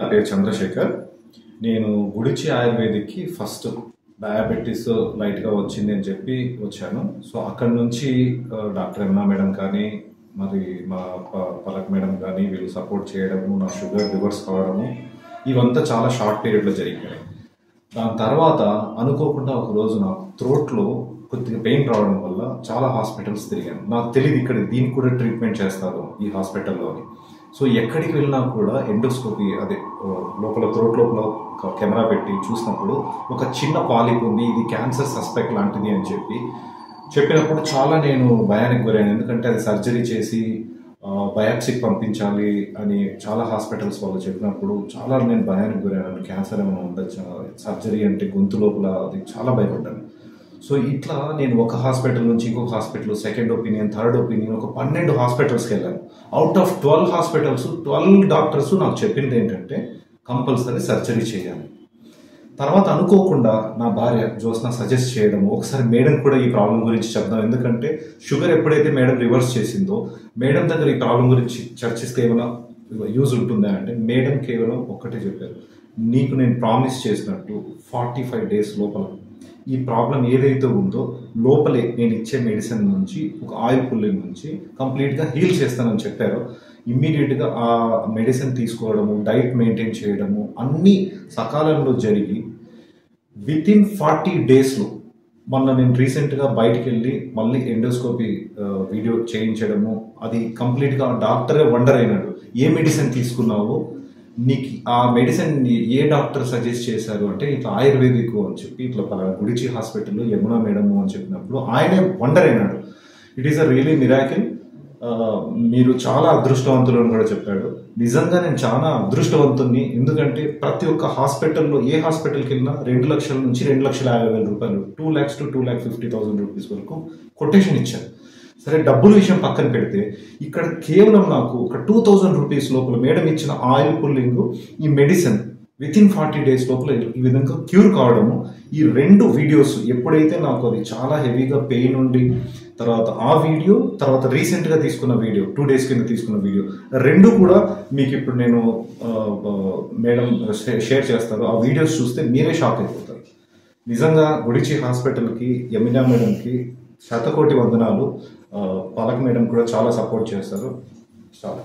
నా పేరు చంద్రశేఖర్. నేను గుడిచి ఆయుర్వేదిక్‌కి ఫస్ట్ డయాబెటిస్ లైట్‌గా వచ్చింది అని చెప్పి వచ్చాను. సో, అక్కడి నుంచి డాక్టర్ యమున మేడం కానీ, మరి మా పలక్ మేడం కానీ వీళ్ళు సపోర్ట్ చేయడము, నా షుగర్ రివర్స్ కావడము ఇవంతా చాలా షార్ట్ పీరియడ్‌లో జరిగాయి. దాని తర్వాత అనుకోకుండా ఒకరోజు నాకు థ్రోట్‌లో కొద్దిగా పెయిన్ రావడం వల్ల చాలా హాస్పిటల్స్ తిరిగాను. నాకు తెలీదు ఇక్కడ దీనికి కూడా ట్రీట్మెంట్ చేస్తారు ఈ హాస్పిటల్‌లో అని. సో, ఎక్కడికి వెళ్ళినా కూడా ఎండోస్కోపీ అదే లోపల థ్రోట్ లోపల ఒక కెమెరా పెట్టి చూసినప్పుడు ఒక చిన్న పాలిప్ ఉంది, ఇది క్యాన్సర్ సస్పెక్ట్ లాంటిది అని చెప్పినప్పుడు చాలా నేను భయానికి గురైనాను. ఎందుకంటే అది సర్జరీ చేసి బయాప్సీకి పంపించాలి అని చాలా హాస్పిటల్స్ వాళ్ళు చెప్పినప్పుడు చాలా నేను భయానికి గురైనాను. క్యాన్సర్ ఏమైనా ఉండొచ్చా, సర్జరీ అంటే గొంతు లోపల, అది చాలా భయపడ్డాను. సో, ఇట్లా నేను ఒక హాస్పిటల్ నుంచి ఇంకొక hospital, second opinion, third opinion, ఒక 12 హాస్పిటల్స్కి వెళ్ళాను. అవుట్ ఆఫ్ 12 హాస్పిటల్స్ 12 డాక్టర్స్ నాకు చెప్పింది ఏంటంటే కంపల్సరీ సర్జరీ చేయాలి. తర్వాత అనుకోకుండా నా భార్య జ్యోత్స్న సజెస్ట్ చేయడం, ఒకసారి మేడం కూడా ఈ ప్రాబ్లం గురించి చెప్దాం, ఎందుకంటే షుగర్ ఎప్పుడైతే మేడం రివర్స్ చేసిందో మేడం దగ్గర ఈ ప్రాబ్లం గురించి చర్చిస్తే ఏమైనా యూజ్ ఉంటుందా అంటే మేడం కేవలం ఒక్కటే చెప్పారు, నీకు నేను ప్రామిస్ చేసినట్టు 45 డేస్ లోపల ఈ ప్రాబ్లం ఏదైతే ఉందో లోపలే నేను ఇచ్చే మెడిసిన్ నుంచి, ఒక ఆయిల్ పుల్లింగ్ నుంచి కంప్లీట్గా హీల్ చేస్తానని చెప్పారు. ఇమ్మీడియట్గా ఆ మెడిసిన్ తీసుకోవడము, డైట్ మెయింటైన్ చేయడము అన్నీ సకాలంలో జరిగి వితిన్ 40 డేస్లో మొన్న నేను రీసెంట్గా బయటికి వెళ్ళి మళ్ళీ ఎండోస్కోపీ వీడియో చేయించడము, అది కంప్లీట్గా డాక్టరే వండర్ అయినాడు. ఏ మెడిసిన్ తీసుకున్నావో, నీకు ఆ మెడిసిన్ ఏ డాక్టర్ సజెస్ట్ చేశారు అంటే ఇట్లా ఆయుర్వేదిక్ అని చెప్పి ఇట్లా గుడిచి హాస్పిటల్లో యమున మేడము అని చెప్పినప్పుడు ఆయనే వండర్ అయినాడు. It is a really miracle. మీరు చాలా అదృష్టవంతులు అని కూడా చెప్పాడు. నిజంగా నేను చాలా అదృష్టవంతుని, ఎందుకంటే ప్రతి ఒక్క హాస్పిటల్లో ఏ హాస్పిటల్కి వెళ్ళినా 2 లక్షల నుంచి 2,50,000 రూపాయలు, 2 lakhs to 2,50,000 రూపీస్ వరకు కొటేషన్ ఇచ్చారు. సరే, డబ్బుల విషయం పక్కన పెడితే ఇక్కడ కేవలం నాకు ఒక 2,000 రూపీస్ లోపల మేడం ఇచ్చిన ఆయిల్ పుల్లింగ్, ఈ మెడిసిన్ వితిన్ 40 డేస్ లోపల ఈ విధంగా క్యూర్ కావడము, ఈ 2 వీడియోస్ ఎప్పుడైతే నాకు అది చాలా హెవీగా పెయిన్ ఉండి తర్వాత ఆ వీడియో, తర్వాత రీసెంట్గా తీసుకున్న వీడియో 2 days కింద తీసుకున్న వీడియో 2 కూడా మీకు ఇప్పుడు నేను మేడం షేర్ చేస్తారు. ఆ వీడియోస్ చూస్తే మీరే షాక్ అయిపోతారు. నిజంగా గుడిచి హాస్పిటల్కి, యమునా మేడంకి శతకోటి వందనాలు. పలక్ మేడం కూడా చాలా సపోర్ట్ చేస్తారు. చాలా